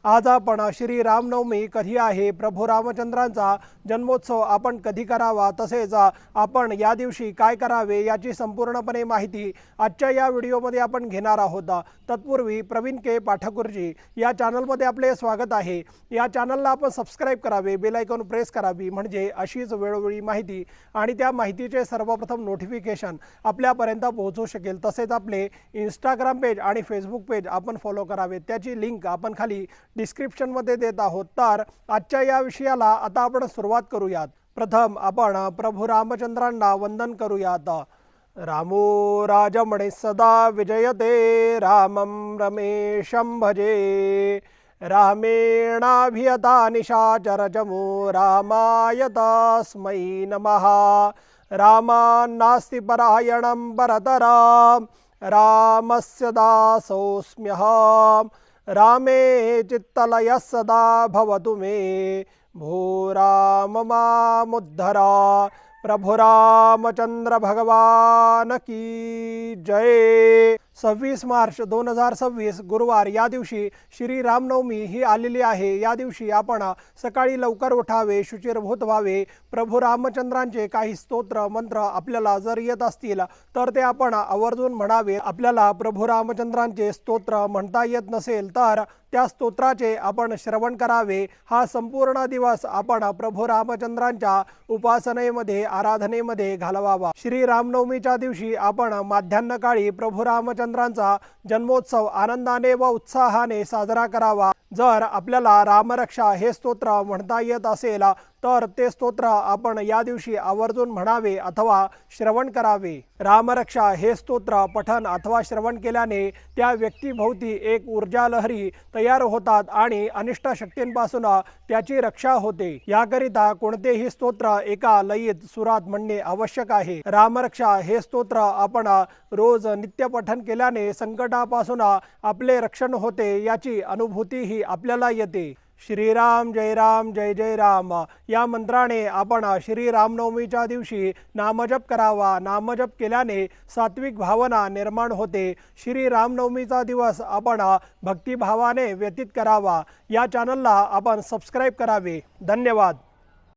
आज आपण श्री रामनवमी कधी आहे, प्रभू रामचंद्रांचा जन्मोत्सव आपण कधी करावा, तसेच आपण या दिवशी काय करावे याची संपूर्णपणे माहिती आजच्या या व्हिडिओमध्ये आपण घेणार आहोत। तत्पूर्वी प्रवीण के पाठकगुरुजी या चॅनलमध्ये आपले स्वागत आहे। या चॅनलला आपण सबस्क्राइब करावे, बेल आयकॉन प्रेस करावी, म्हणजे अशीच वेळोवेळी माहिती आणि त्या माहितीचे सर्वप्रथम नोटिफिकेशन आपल्यापर्यंत पोहोचू शकेल। तसेच आपले इंस्टाग्राम पेज आणि फेसबुक पेज आपण फॉलो करावे, त्याची लिंक आपण खाली डिस्क्रिप्शन मध्ये देत आहोत। तर आजच्या या विषयाला आता आपण सुरुवात करूयात। प्रथम आपण प्रभू रामचंद्रांना वंदन करूयात। रामो राजमणे सदा विजयते, रामं रमेशं भजे, रामेणाभियता निशाचरजमो, रामाय तस्मै नमः। रामान्नास्ति परायणं परतराम, रामस्य दासोऽस्म्यहम्। रामे चित्तलयः सदा भवतु मे, भो राम मामुद्धर। प्रभु रामचंद्र भगवान की जय। 26 मार्च 2026 गुरुवार या दिवशी श्री रामनवमी ही आलेली आहे। या दिवशी आपण सकाळी लवकर उठावे, शुचिर्भूत व्हावे, प्रभू रामचंद्रांचे काही स्तोत्र मंत्र आपल्याला जर येत असतील तर ते आपण आवर्जून म्हणावे। आपल्याला प्रभू रामचंद्रांचे स्तोत्र म्हणता येत नसेल तर त्या स्तोत्राचे आपण श्रवण करावे। हा संपूर्ण दिवस आपण प्रभू रामचंद्रांच्या उपासनेमध्ये, आराधनेमध्ये घालवावा। श्री रामनवमीच्या दिवशी आपण माध्यान्हकाळी प्रभू रामचंद्रांचा जन्मोत्सव आनंदाने व उत्साहाने साजरा करावा। जर आपल्याला रामरक्षा हे स्तोत्र म्हणता येत असेल तर ते स्तोत्र आपण या दिवशी आवर्जून म्हणावे अथवा श्रवण करावे। रामरक्षा हे स्तोत्र पठन अथवा श्रवण केल्याने त्या व्यक्तीभोवती एक ऊर्जा लहरी तयार होतात आणि अनिष्ट शक्तींपासून त्याची रक्षा होते। याकरिता कोणतेही स्तोत्र एका लयीत सुरात म्हणणे आवश्यक आहे। रामरक्षा हे स्तोत्र आपण रोज नित्य पठन केल्याने संकटापासून आपले रक्षण होते, याची अनुभूतीही आपल्याला येते। श्रीराम जय राम जय जय राम या मंत्राने आपण श्री रामनवमीच्या दिवशी नामजप करावा। नामजप केल्याने सात्विक भावना निर्माण होते। श्री रामनवमीचा दिवस आपण भक्तिभावाने व्यतीत करावा। या चॅनलला आपण सबस्क्राइब करावे। धन्यवाद।